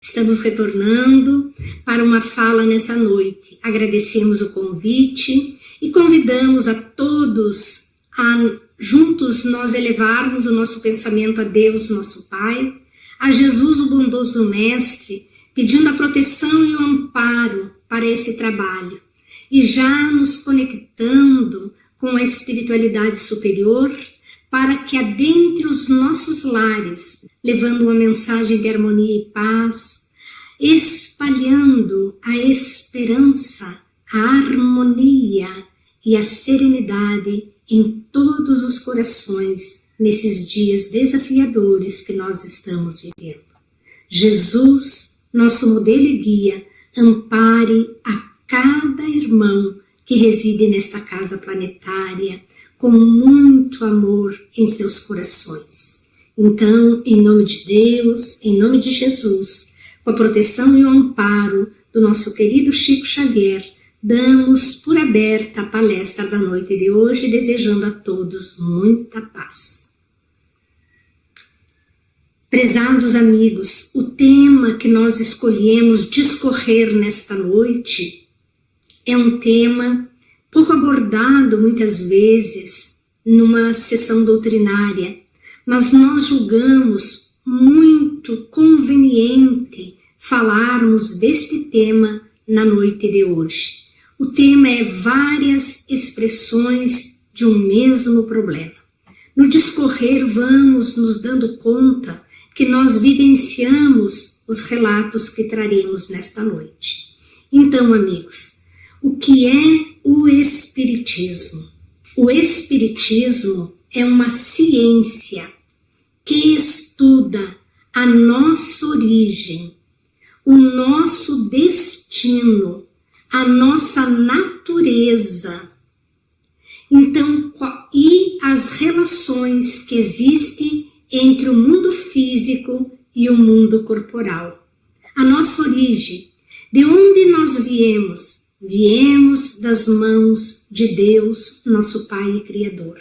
Estamos retornando para uma fala nessa noite. Agradecemos o convite e convidamos a todos a juntos nós elevarmos o nosso pensamento a Deus, nosso Pai, a Jesus, o bondoso Mestre, pedindo a proteção e o amparo para esse trabalho. E já nos conectando com a espiritualidade superior para que adentre os nossos lares, levando uma mensagem de harmonia e paz, espalhando a esperança, a harmonia e a serenidade em todos os corações nesses dias desafiadores que nós estamos vivendo. Jesus, nosso modelo e guia, ampare a cada irmão que reside nesta casa planetária com muito amor em seus corações. Então, em nome de Deus, em nome de Jesus, com a proteção e o amparo do nosso querido Chico Xavier, damos por aberta a palestra da noite de hoje, desejando a todos muita paz. Prezados amigos, o tema que nós escolhemos discorrer nesta noite é um tema pouco abordado muitas vezes numa sessão doutrinária, mas nós julgamos muito conveniente falarmos deste tema na noite de hoje. O tema é várias expressões de um mesmo problema. No discorrer vamos nos dando conta que nós vivenciamos os relatos que traremos nesta noite. Então, amigos, o que é o Espiritismo? O Espiritismo é uma ciência que estuda a nossa origem, o nosso destino, a nossa natureza. Então, e as relações que existem entre o mundo físico e o mundo corporal. A nossa origem, de onde nós viemos? Viemos das mãos de Deus, nosso Pai e Criador.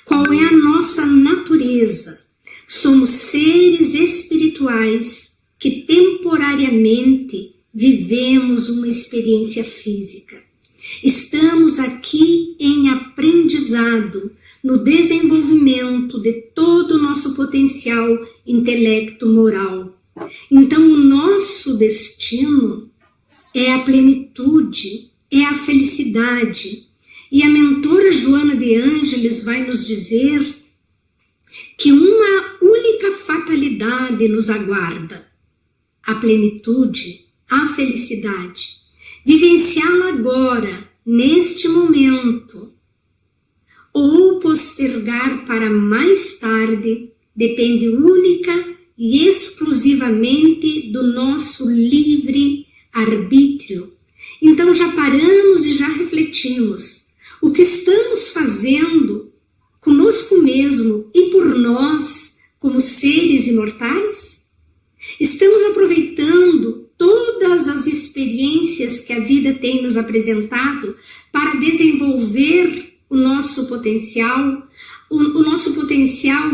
Qual é a nossa natureza? Somos seres espirituais que temporariamente vivemos uma experiência física. Estamos aqui em aprendizado, no desenvolvimento de todo o nosso potencial intelecto-moral. Então, o nosso destino é a plenitude, é a felicidade. E a mentora Joana de Ângeles vai nos dizer que uma única fatalidade nos aguarda: a plenitude, a felicidade. Vivenciá-la agora, neste momento, ou postergar para mais tarde, depende única e exclusivamente do nosso livre arbítrio. Então já paramos e já refletimos. O que estamos fazendo conosco mesmo e por nós, como seres imortais? Estamos aproveitando todas as experiências que a vida tem nos apresentado para desenvolver o nosso potencial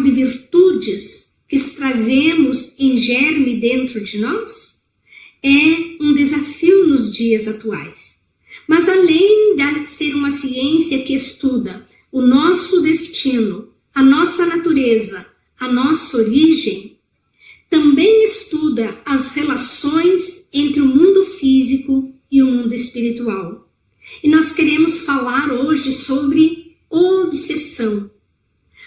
de virtudes que trazemos em germe dentro de nós? É um desafio nos dias atuais. Mas além de ser uma ciência que estuda o nosso destino, a nossa natureza, a nossa origem, também estuda as relações entre o mundo físico e o mundo espiritual. E nós queremos falar hoje sobre obsessão.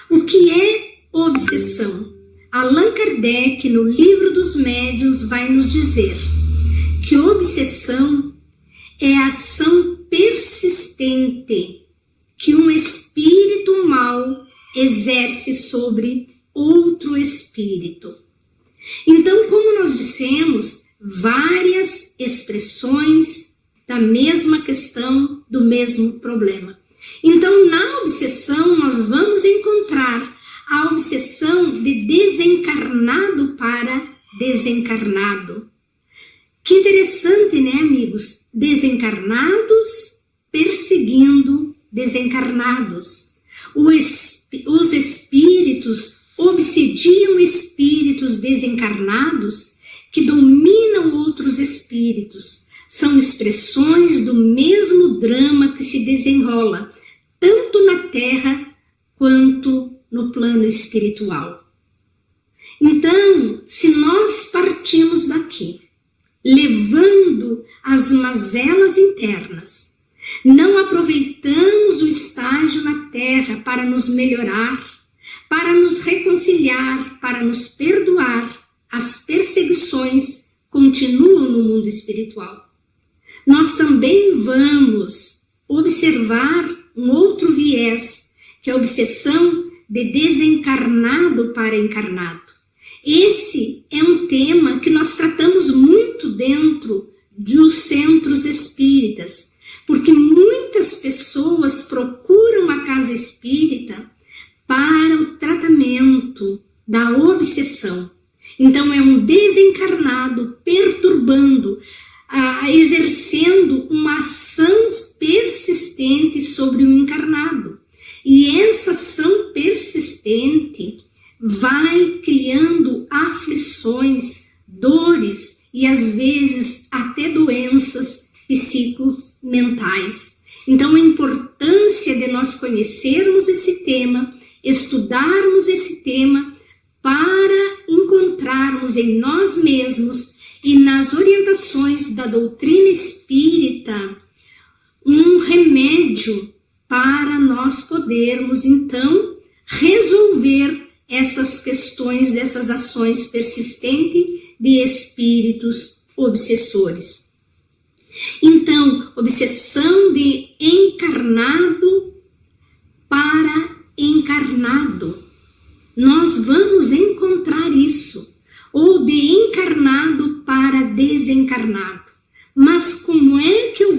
O que é obsessão? Allan Kardec, no Livro dos Médiuns, vai nos dizer que obsessão é a ação persistente que um espírito mau exerce sobre outro espírito. Então, como nós dissemos, várias expressões da mesma questão, do mesmo problema. Então, na obsessão, nós vamos encontrar a obsessão de desencarnado para desencarnado. Que interessante, né, amigos? Desencarnados perseguindo desencarnados. Os espíritos obsidiam espíritos desencarnados que dominam outros espíritos, são expressões do mesmo drama que se desenrola tanto na Terra quanto no plano espiritual. Então, se nós partimos daqui, levando as mazelas internas, não aproveitamos o estágio na Terra para nos melhorar, para nos reconciliar, para nos perdoar, as perseguições continuam no mundo espiritual. Nós também vamos observar um outro viés, que é a obsessão de desencarnado para encarnado. Esse é um tema que nós tratamos muito dentro dos centros espíritas, porque muitas pessoas procuram a casa espírita para o tratamento da obsessão. Então é um desencarnado perturbando, exercendo uma ação persistente sobre o encarnado. E essa ação persistente vai criando aflições, dores e às vezes até doenças psicomentais. Então a importância de nós conhecermos esse tema, estudarmos esse tema para encontrarmos em nós mesmos e nas orientações da doutrina espírita um remédio para nós podermos então resolver essas questões dessas ações persistentes de espíritos obsessores. Então, obsessão de encarnado para encarnado. Nós vamos encontrar isso, ou de encarnado para desencarnado. Mas como é que eu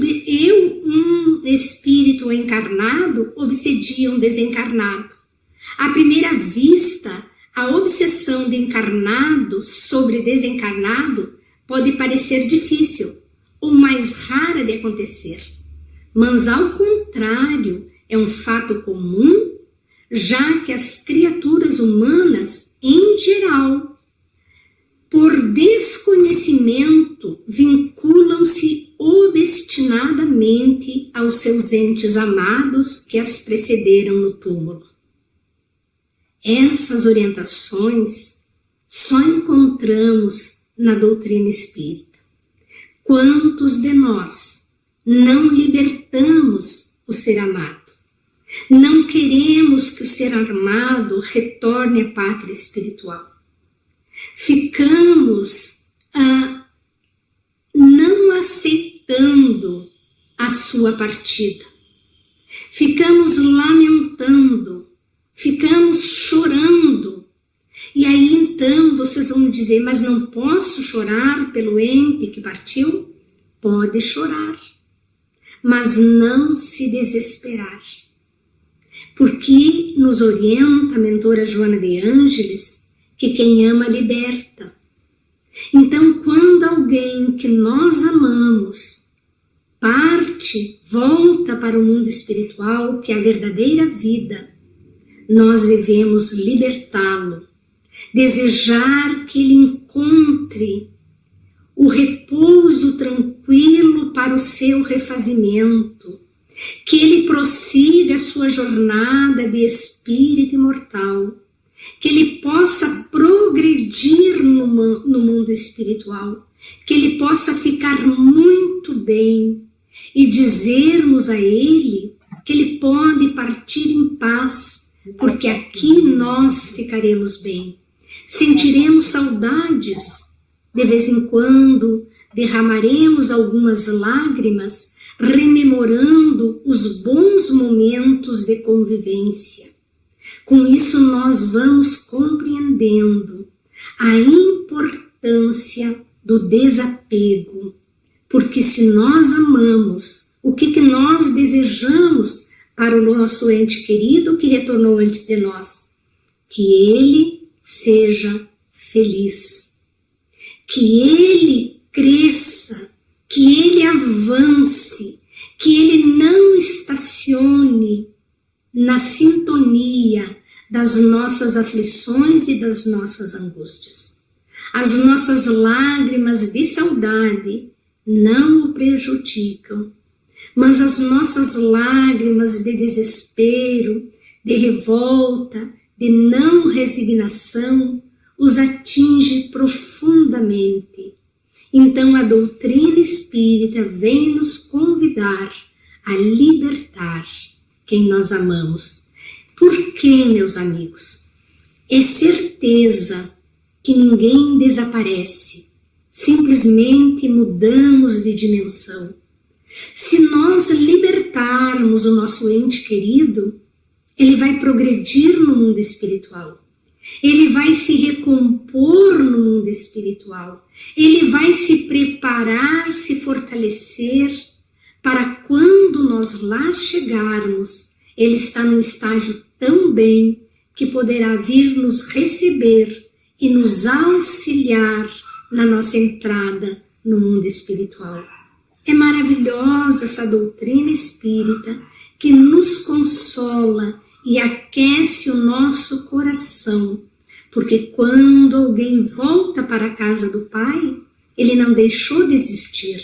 um espírito encarnado, obsedia um desencarnado? À primeira vista, a obsessão de encarnado sobre desencarnado pode parecer difícil ou mais rara de acontecer. Mas, ao contrário, é um fato comum, já que as criaturas humanas, em geral, por desconhecimento, vinculam-se obstinadamente aos seus entes amados que as precederam no túmulo. Essas orientações só encontramos na doutrina espírita. Quantos de nós não libertamos o ser amado? Não queremos que o ser amado retorne à pátria espiritual. Ficamos não aceitando a sua partida. Ficamos lamentando, ficamos chorando. E aí então vocês vão dizer, mas não posso chorar pelo ente que partiu? Pode chorar, mas não se desesperar. Porque nos orienta a mentora Joana de Ângeles que quem ama liberta. Então, quando alguém que nós amamos parte, volta para o mundo espiritual, que é a verdadeira vida, nós devemos libertá-lo, desejar que ele encontre o repouso tranquilo para o seu refazimento, que ele prossiga a sua jornada de espírito imortal, que ele possa progredir no mundo espiritual, que ele possa ficar muito bem e dizermos a ele que ele pode partir em paz, porque aqui nós ficaremos bem. Sentiremos saudades, de vez em quando derramaremos algumas lágrimas, rememorando os bons momentos de convivência. Com isso nós vamos compreendendo a importância do desapego, porque se nós amamos, o que nós desejamos para o nosso ente querido que retornou antes de nós? Que ele seja feliz, que ele cresça, que ele avance, que ele não estacione na sintonia das nossas aflições e das nossas angústias. As nossas lágrimas de saudade não o prejudicam, mas as nossas lágrimas de desespero, de revolta, de não resignação, os atinge profundamente. Então a doutrina espírita vem nos convidar a libertar quem nós amamos. Por quê, meus amigos? É certeza que ninguém desaparece, simplesmente mudamos de dimensão. Se nós libertarmos o nosso ente querido, ele vai progredir no mundo espiritual. Ele vai se recompor no mundo espiritual. Ele vai se preparar, se fortalecer, para quando nós lá chegarmos, ele está num estágio tão bem que poderá vir nos receber e nos auxiliar na nossa entrada no mundo espiritual. É maravilhosa essa doutrina espírita que nos consola e aquece o nosso coração, porque quando alguém volta para a casa do Pai, ele não deixou de existir,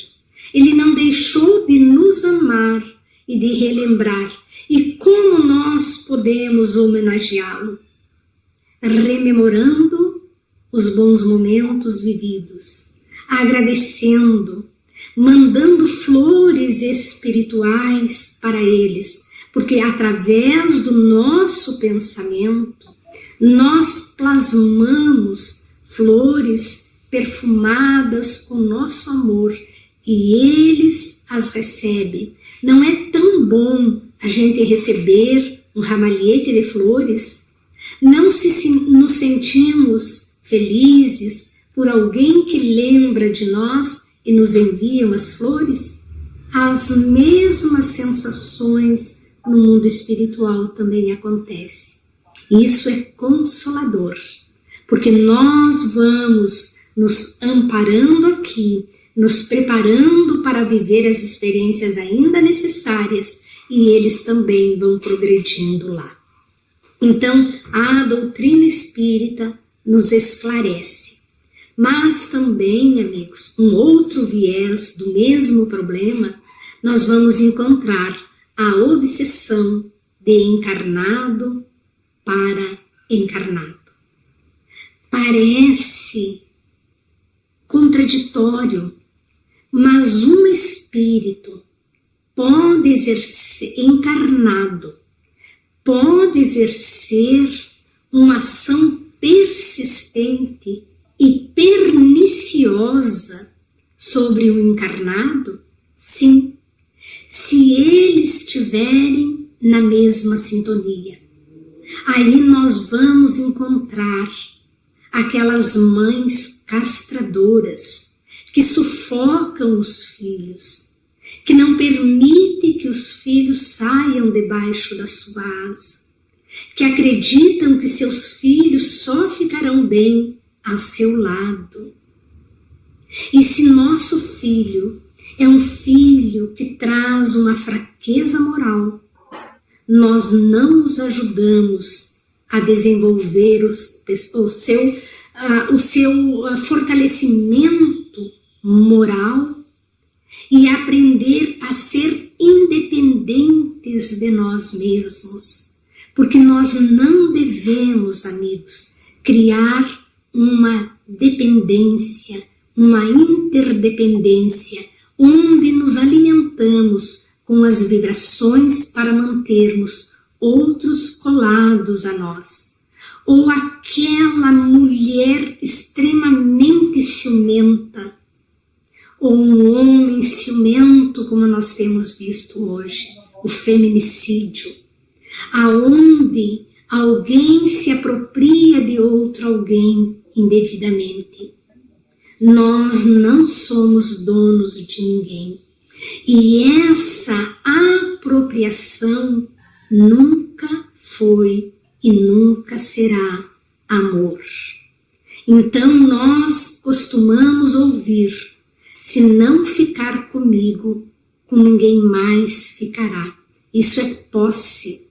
ele não deixou de nos amar e de relembrar. E como nós podemos homenageá-lo? Rememorando os bons momentos vividos, agradecendo, mandando flores espirituais para eles, porque através do nosso pensamento, nós plasmamos flores perfumadas com nosso amor e eles as recebem. Não é tão bom a gente receber um ramalhete de flores? Não nos sentimos felizes por alguém que lembra de nós e nos envia umas flores? As mesmas sensações no mundo espiritual também acontece. Isso é consolador, porque nós vamos nos amparando aqui, nos preparando para viver as experiências ainda necessárias e eles também vão progredindo lá. Então, a doutrina espírita nos esclarece. Mas também, amigos, um outro viés do mesmo problema, nós vamos encontrar a obsessão de encarnado para encarnado. Parece contraditório, mas um espírito pode exercer, encarnado, pode exercer uma ação persistente e perniciosa sobre o encarnado? Sim, se eles estiverem na mesma sintonia. Aí nós vamos encontrar aquelas mães castradoras que sufocam os filhos, que não permitem que os filhos saiam debaixo da sua asa, que acreditam que seus filhos só ficarão bem ao seu lado. E se nosso filho é um filho que traz uma fraqueza moral, nós não os ajudamos a desenvolver o seu fortalecimento moral e aprender a ser independentes de nós mesmos. Porque nós não devemos, amigos, criar uma dependência, uma interdependência, onde nos alimentamos com as vibrações para mantermos outros colados a nós. Ou aquela mulher extremamente ciumenta, ou um homem ciumento, como nós temos visto hoje, o feminicídio, aonde alguém se apropria de outro alguém indevidamente. Nós não somos donos de ninguém. E essa apropriação nunca foi e nunca será amor. Então nós costumamos ouvir: se não ficar comigo, com ninguém mais ficará. Isso é posse.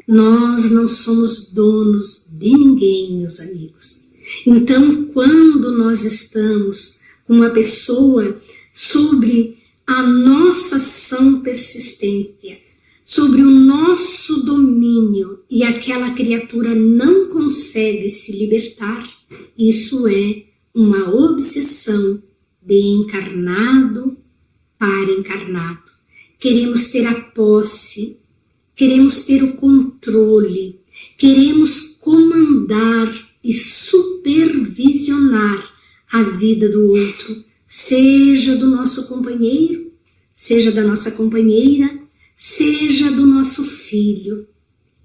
Nós não somos donos de ninguém, meus amigos. Então, quando nós estamos com uma pessoa sobre a nossa ação persistente, sobre o nosso domínio, e aquela criatura não consegue se libertar, isso é uma obsessão de encarnado para encarnado. Queremos ter a posse, queremos ter o controle, queremos comandar e supervisionar a vida do outro, seja do nosso companheiro, seja da nossa companheira, seja do nosso filho.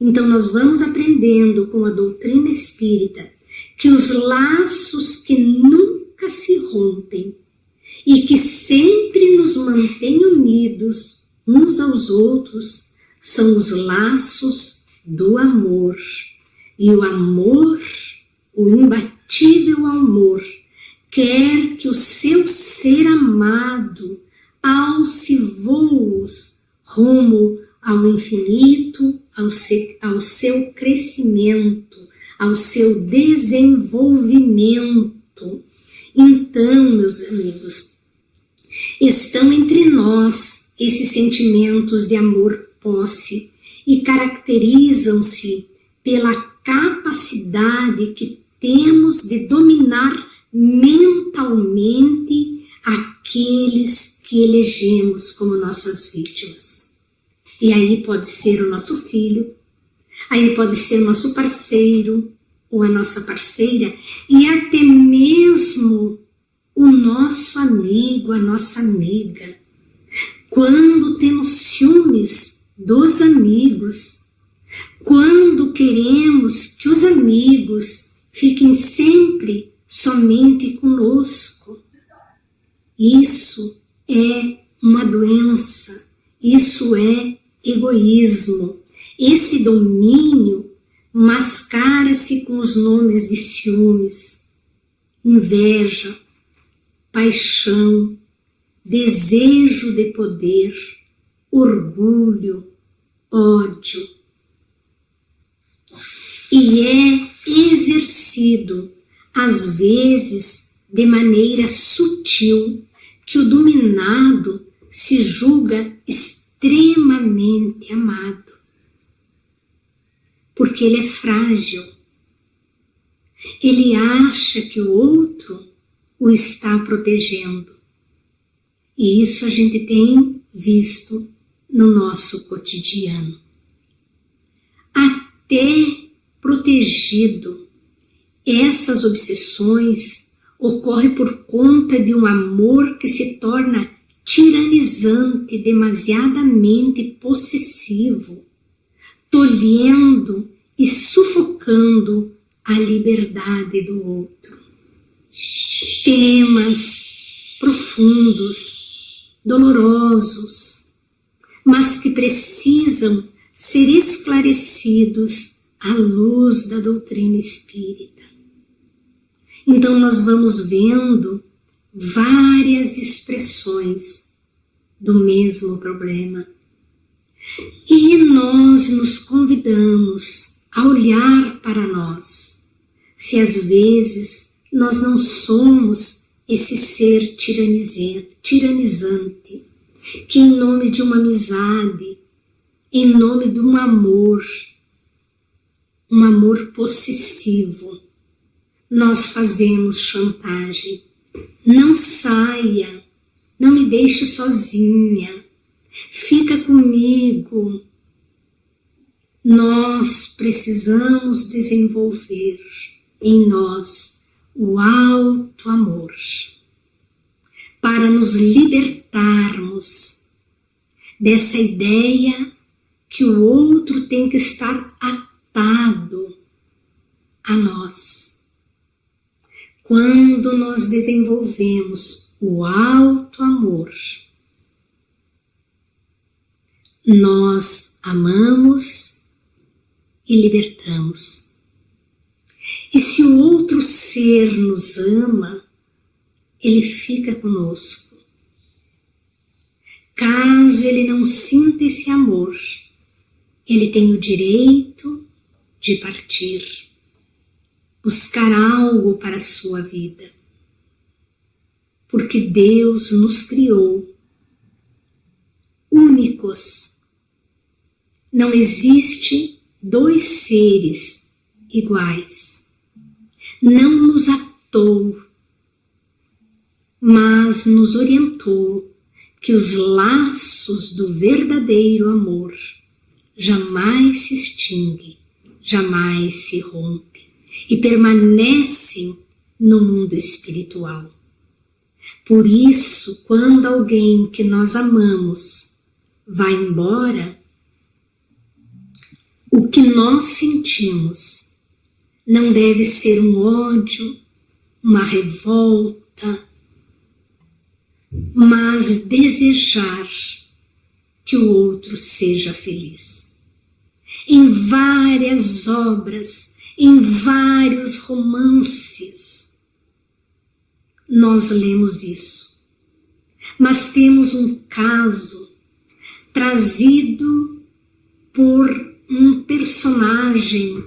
Então nós vamos aprendendo com a doutrina espírita que os laços que nunca se rompem e que sempre nos mantêm unidos uns aos outros são os laços do amor. E o amor, o imbatível amor, quer que o seu ser amado alce voos rumo ao infinito, ao seu crescimento, ao seu desenvolvimento. Então, meus amigos, estão entre nós esses sentimentos de amor-posse e caracterizam-se pela capacidade que temos de dominar mentalmente aqueles que elegemos como nossas vítimas. E aí pode ser o nosso filho, aí pode ser o nosso parceiro ou a nossa parceira, e até mesmo o nosso amigo, a nossa amiga. Quando temos ciúmes dos amigos, quando queremos que os amigos fiquem sempre somente conosco, isso é uma doença, isso é egoísmo. Esse domínio mascara-se com os nomes de ciúmes, inveja, paixão, desejo de poder, orgulho, ódio. E é exercido, às vezes, de maneira sutil, que o dominado se julga extremamente amado, porque ele é frágil. Ele acha que o outro o está protegendo. E isso a gente tem visto no nosso cotidiano. Até protegido, essas obsessões ocorrem por conta de um amor que se torna tiranizante, demasiadamente possessivo, tolhendo e sufocando a liberdade do outro. Temas profundos, dolorosos, mas que precisam ser esclarecidos à luz da doutrina espírita. Então nós vamos vendo várias expressões do mesmo problema. E nós nos convidamos a olhar para nós, se às vezes nós não somos esse ser tiranizante, que em nome de uma amizade, em nome de um amor possessivo, nós fazemos chantagem. Não saia, não me deixe sozinha, fica comigo. Nós precisamos desenvolver em nós o alto amor para nos libertarmos dessa ideia que o outro tem que estar atado a nós. Quando nós desenvolvemos o alto amor, nós amamos e libertamos. E se o outro ser nos ama, ele fica conosco. Caso ele não sinta esse amor, ele tem o direito de partir. buscar algo para a sua vida. Porque Deus nos criou únicos. Não existe dois seres iguais. Não nos atou, mas nos orientou que os laços do verdadeiro amor jamais se extinguem, jamais se rompem e permanecem no mundo espiritual. Por isso, quando alguém que nós amamos vai embora, o que nós sentimos não deve ser um ódio, uma revolta, mas desejar que o outro seja feliz. Em várias obras, em vários romances, nós lemos isso. Mas temos um caso trazido por um personagem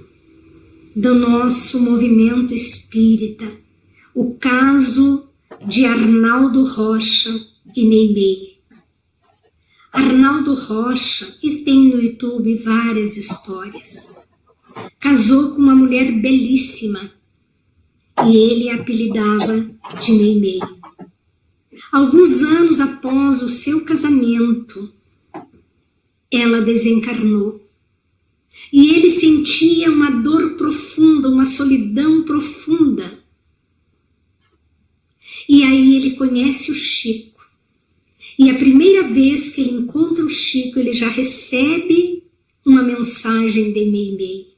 do nosso movimento espírita, o caso de Arnaldo Rocha e Meimei. Arnaldo Rocha, e tem no YouTube várias histórias, casou com uma mulher belíssima e ele a apelidava de Meimei. Alguns anos após o seu casamento, ela desencarnou e ele sentia uma dor profunda, uma solidão profunda. E aí ele conhece o Chico. E a primeira vez que ele encontra o Chico, ele já recebe uma mensagem de Meimei.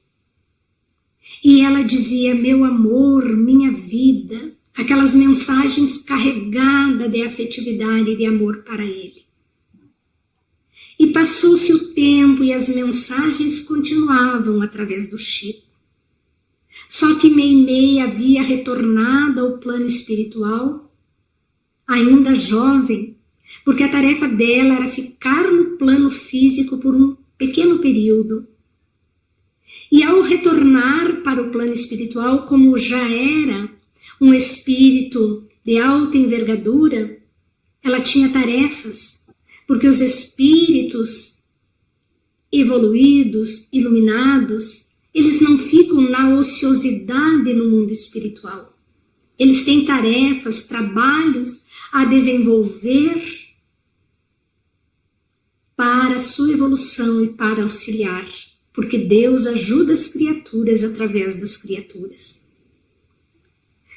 E ela dizia: meu amor, minha vida, aquelas mensagens carregadas de afetividade e de amor para ele. E passou-se o tempo e as mensagens continuavam através do Chico. Só que Meimei havia retornado ao plano espiritual, ainda jovem, porque a tarefa dela era ficar no plano físico por um pequeno período. E ao retornar para o plano espiritual, como já era um espírito de alta envergadura, ela tinha tarefas, porque os espíritos evoluídos, iluminados, eles não ficam na ociosidade no mundo espiritual. Eles têm tarefas, trabalhos a desenvolver para a sua evolução e para auxiliar, porque Deus ajuda as criaturas através das criaturas.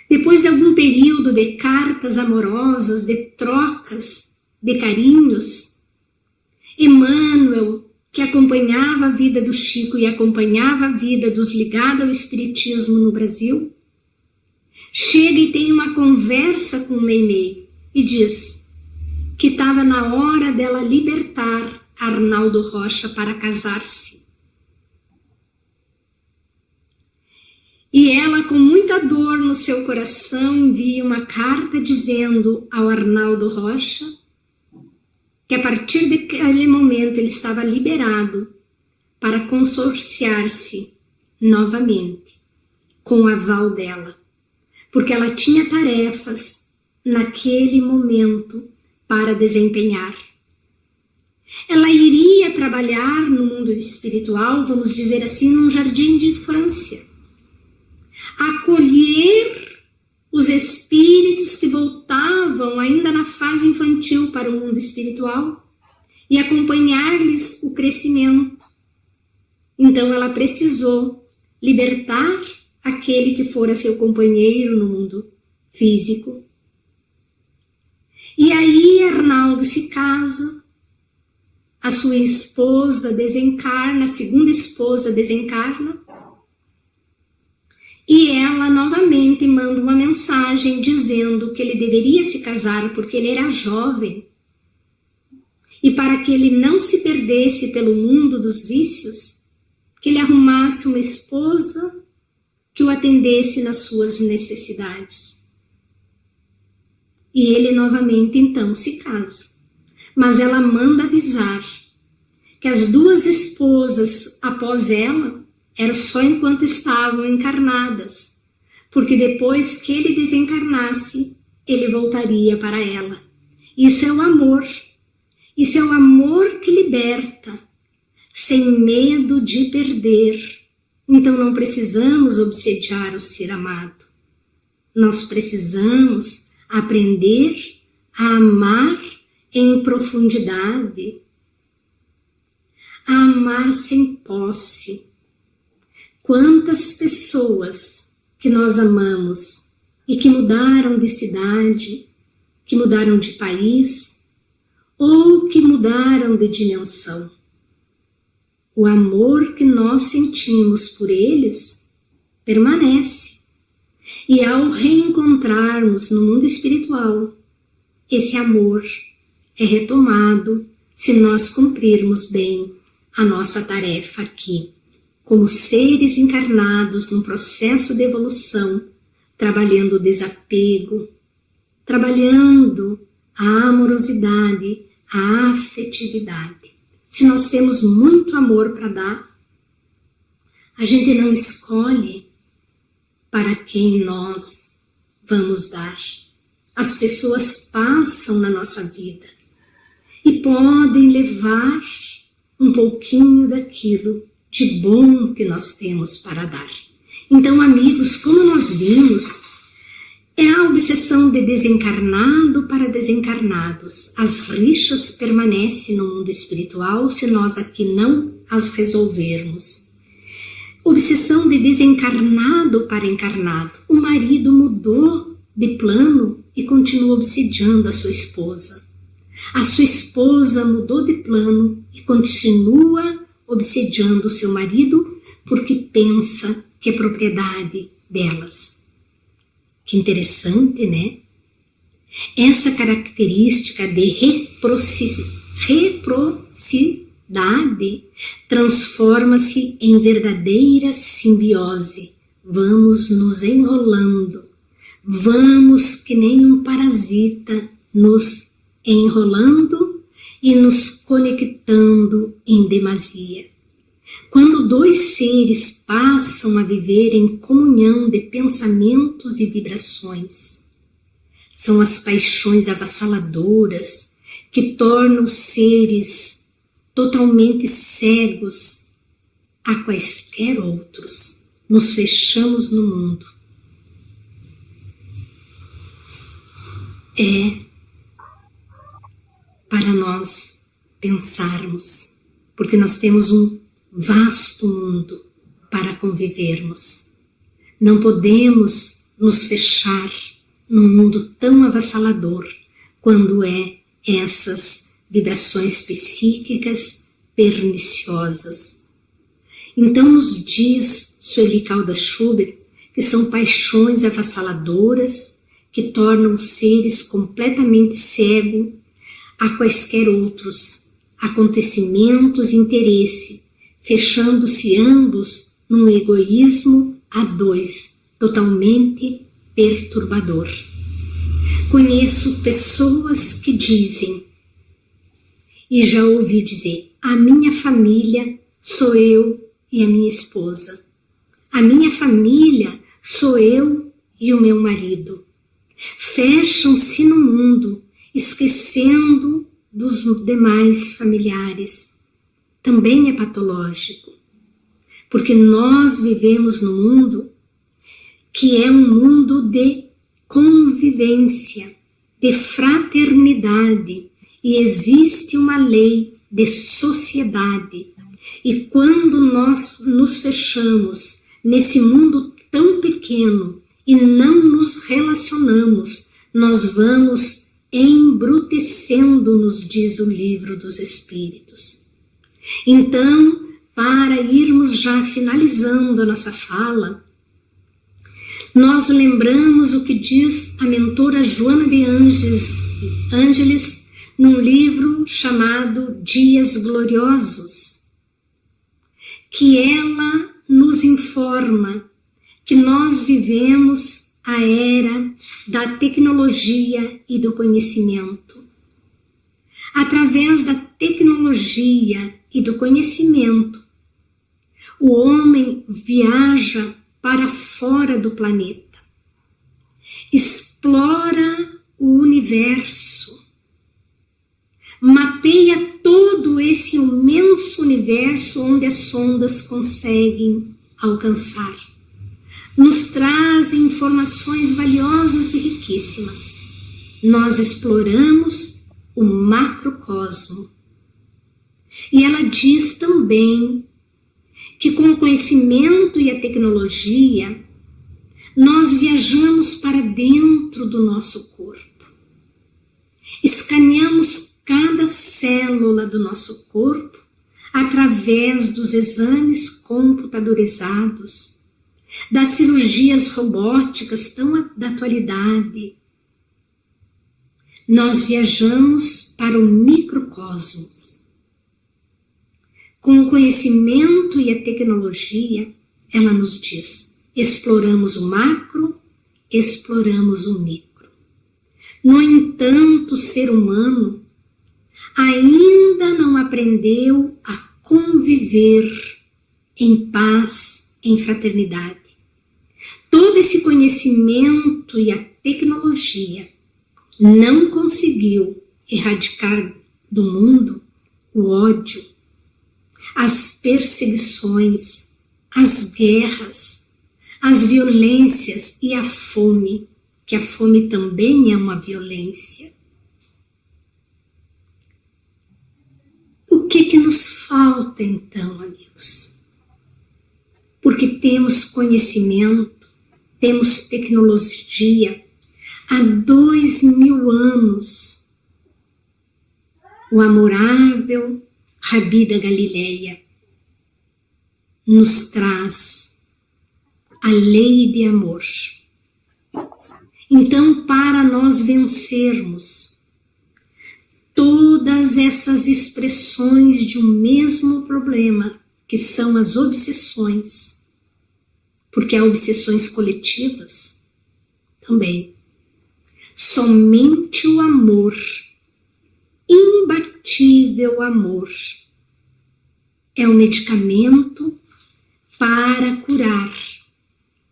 Depois de algum período de cartas amorosas, de trocas, de carinhos, Emmanuel, que acompanhava a vida do Chico e acompanhava a vida dos ligados ao espiritismo no Brasil, chega e tem uma conversa com Meimei e diz que estava na hora dela libertar Arnaldo Rocha para casar-se. E ela, com muita dor no seu coração, envia uma carta dizendo ao Arnaldo Rocha que a partir daquele momento ele estava liberado para consorciar-se novamente com o aval dela, porque ela tinha tarefas naquele momento para desempenhar. Ela iria trabalhar no mundo espiritual, vamos dizer assim, num jardim de infância, acolher os espíritos que voltavam ainda na fase infantil para o mundo espiritual e acompanhar-lhes o crescimento. Então ela precisou libertar aquele que fora seu companheiro no mundo físico. E aí Arnaldo se casa, a sua esposa desencarna, a segunda esposa desencarna, e ela novamente manda uma mensagem dizendo que ele deveria se casar porque ele era jovem, e para que ele não se perdesse pelo mundo dos vícios, que ele arrumasse uma esposa que o atendesse nas suas necessidades. E ele novamente então se casa. Mas ela manda avisar que as duas esposas após ela era só enquanto estavam encarnadas, porque depois que ele desencarnasse, ele voltaria para ela. Isso é o amor. Isso é o amor que liberta, sem medo de perder. Então não precisamos obsediar o ser amado. Nós precisamos aprender a amar em profundidade, a amar sem posse. Quantas pessoas que nós amamos e que mudaram de cidade, que mudaram de país ou que mudaram de dimensão. O amor que nós sentimos por eles permanece. E ao reencontrarmos no mundo espiritual, esse amor é retomado se nós cumprirmos bem a nossa tarefa aqui, como seres encarnados num processo de evolução, trabalhando o desapego, trabalhando a amorosidade, a afetividade. Se nós temos muito amor para dar, a gente não escolhe para quem nós vamos dar. As pessoas passam na nossa vida e podem levar um pouquinho daquilo de bom que nós temos para dar. Então, amigos, como nós vimos, é a obsessão de desencarnado para desencarnados. As rixas permanecem no mundo espiritual se nós aqui não as resolvermos. Obsessão de desencarnado para encarnado. O marido mudou de plano e continua obsediando a sua esposa. A sua esposa mudou de plano e continua obsediando o seu marido porque pensa que é propriedade delas. Que interessante, né? Essa característica de reciprocidade transforma-se em verdadeira simbiose. Vamos nos enrolando, vamos que nem um parasita nos enrolando e nos conectando em demasia. Quando dois seres passam a viver em comunhão de pensamentos e vibrações, são as paixões avassaladoras que tornam os seres totalmente cegos a quaisquer outros. Nos fechamos no mundo. É para nós pensarmos, porque nós temos um vasto mundo para convivermos. Não podemos nos fechar num mundo tão avassalador quando é essas vibrações psíquicas perniciosas. Então nos diz Sueli Caldas Schubert que são paixões avassaladoras que tornam os seres completamente cegos a quaisquer outros acontecimentos e interesse, fechando-se ambos num egoísmo a dois, totalmente perturbador. Conheço pessoas que dizem, e já ouvi dizer, a minha família sou eu e a minha esposa. A minha família sou eu e o meu marido. Fecham-se no mundo, esquecendo dos demais familiares. Também é patológico, porque nós vivemos num mundo que é um mundo de convivência, de fraternidade, e existe uma lei de sociedade. E quando nós nos fechamos nesse mundo tão pequeno e não nos relacionamos, nós vamos embrutecendo, nos diz o Livro dos Espíritos. Então, para irmos já finalizando a nossa fala, nós lembramos o que diz a mentora Joana de Ângeles num livro chamado Dias Gloriosos, que ela nos informa que nós vivemos a era da tecnologia e do conhecimento. Através da tecnologia e do conhecimento, o homem viaja para fora do planeta. explora o universo, mapeia todo esse imenso universo onde as sondas conseguem alcançar. Nos trazem informações valiosas e riquíssimas. Nós exploramos o macrocosmo. E ela diz também que com o conhecimento e a tecnologia, nós viajamos para dentro do nosso corpo. Escaneamos cada célula do nosso corpo através dos exames computadorizados, das cirurgias robóticas tão da atualidade. Nós viajamos para o microcosmos. Com o conhecimento e a tecnologia, ela nos diz, exploramos o macro, exploramos o micro. No entanto, o ser humano ainda não aprendeu a conviver em paz, em fraternidade. Todo esse conhecimento e a tecnologia não conseguiu erradicar do mundo o ódio, as perseguições, as guerras, as violências e a fome, que a fome também é uma violência. O que nos falta então, amigos? Porque temos conhecimento, temos tecnologia. Há 2000 anos, o amorável Rabi da Galileia nos traz a lei de amor. Então, para nós vencermos todas essas expressões de um mesmo problema, que são as obsessões, porque há obsessões coletivas também, somente o amor, imbatível amor, é o medicamento para curar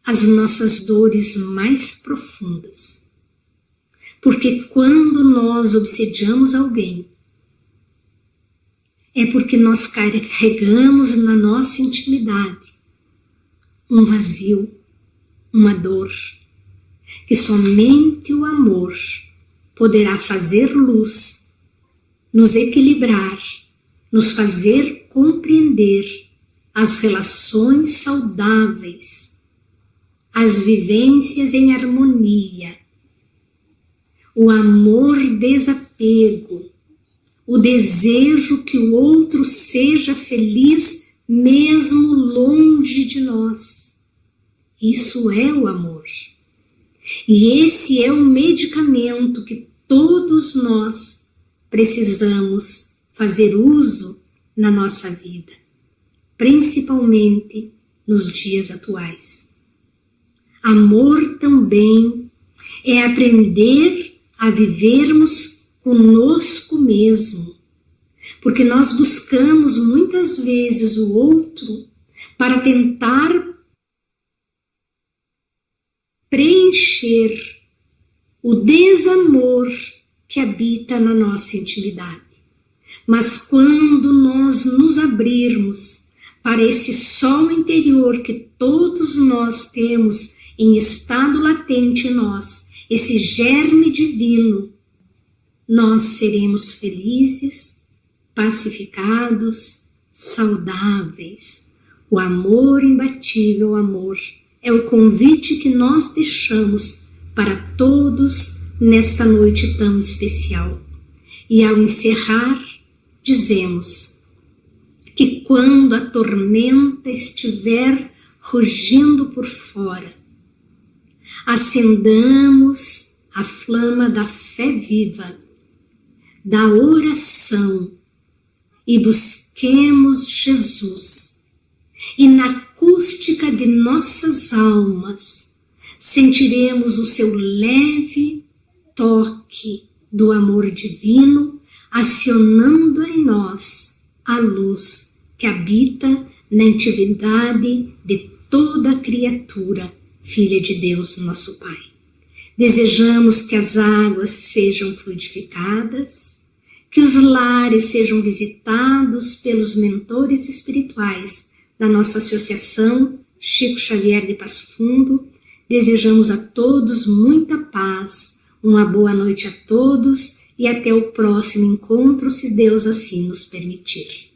as nossas dores mais profundas. Porque quando nós obsediamos alguém, é porque nós carregamos na nossa intimidade um vazio, uma dor, que somente o amor poderá fazer luz, nos equilibrar, nos fazer compreender as relações saudáveis, as vivências em harmonia, o amor desapego, o desejo que o outro seja feliz mesmo longe de nós. Isso é o amor. E esse é um medicamento que todos nós precisamos fazer uso na nossa vida, principalmente nos dias atuais. Amor também é aprender a vivermos conosco mesmo, porque nós buscamos muitas vezes o outro para tentar preencher o desamor que habita na nossa intimidade. Mas quando nós nos abrirmos para esse sol interior que todos nós temos em estado latente em nós, esse germe divino, nós seremos felizes, pacificados, saudáveis. O amor imbatível, amor, é o convite que nós deixamos para todos nesta noite tão especial. E ao encerrar, dizemos que quando a tormenta estiver rugindo por fora, acendamos a flama da fé viva, da oração e busquemos Jesus. E na acústica de nossas almas sentiremos o seu leve toque do amor divino acionando em nós a luz que habita na intimidade de toda criatura, filha de Deus, nosso Pai. Desejamos que as águas sejam fluidificadas, que os lares sejam visitados pelos mentores espirituais da nossa associação Chico Xavier de Passo Fundo. Desejamos a todos muita paz, uma boa noite a todos e até o próximo encontro, se Deus assim nos permitir.